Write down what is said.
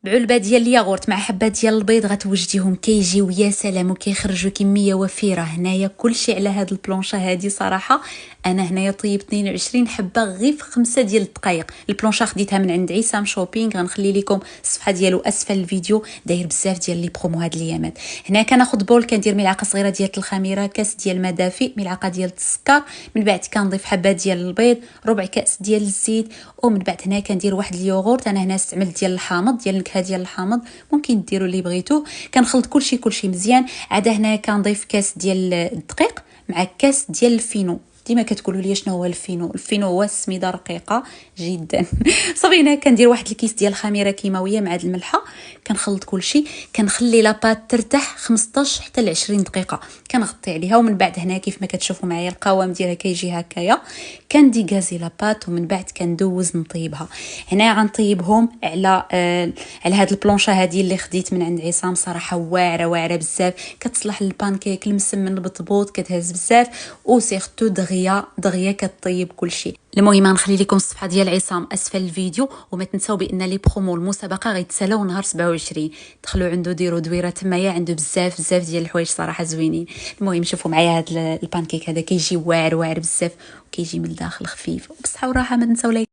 بعلبه ديال الياغورت مع حبه ديال البيض غتوجديهم كيجيو يا سلام وكيخرجوا كميه وفيره. هنايا كلشي على هاد البلونشه هادي صراحه. انا هنايا طيب 22 حبه غير في 5 ديال الدقائق. البلونشه خديتها من عند عصام شوبينغ، غنخلي لكم الصفحه ديالو اسفل الفيديو، داير بزاف ديال لي برومو هاد الايامات. هنا كناخذ بول، كندير ملعقه صغيره ديال الخميره، كاس ديال الماء دافئ، ملعقه ديال السكر، من بعد كنضيف حبه ديال البيض، ربع كاس ديال الزيت، ومن بعد هنا كندير واحد اليوغورت. انا هنا استعملت ديال الحامض، ديال النكهه ديال الحامض، ممكن ديروا اللي بغيتو. كنخلط كلشي مزيان. عاد هنا كنضيف كاس ديال الدقيق مع كاس ديال الفينو. ديما كتقولوا لي شنو هو الفينو؟ الفينو هو سميده رقيقه جدا. صافي هنا كندير واحد الكيس ديال الخميره كيماويه مع الملحه، كنخلط كلشي، كنخلي لاباط ترتاح 15 حتى ل 20 دقيقه، كنغطي عليها. ومن بعد هنا كيف ما كتشوفوا معايا القوام ديالها كيجي هكايا، كندي غازي لاباط ومن بعد كندوز نطيبها. هنا غنطيبهم على هاد البلونشه هذه اللي خديت من عند عصام، صراحه واعره بزاف، كتصلح للبانكيك المسمن بالبطبوط، كتهز بزاف، وسيرتو دغيا كطيب كلشي. المهم غنخلي لكم الصفحه ديال عصام اسفل الفيديو، وما تنساو بان لي برومو المسابقه غيتسالاو نهار 27. دخلوا عنده ديروا دويره تمايا، عنده بزاف ديال الحوايج صراحه زوينين. المهم شوفوا معايا هذا البانكيك هذا كيجي واعر بزاف، وكيجي من الداخل خفيف وبصحه وراحه. ما تنساو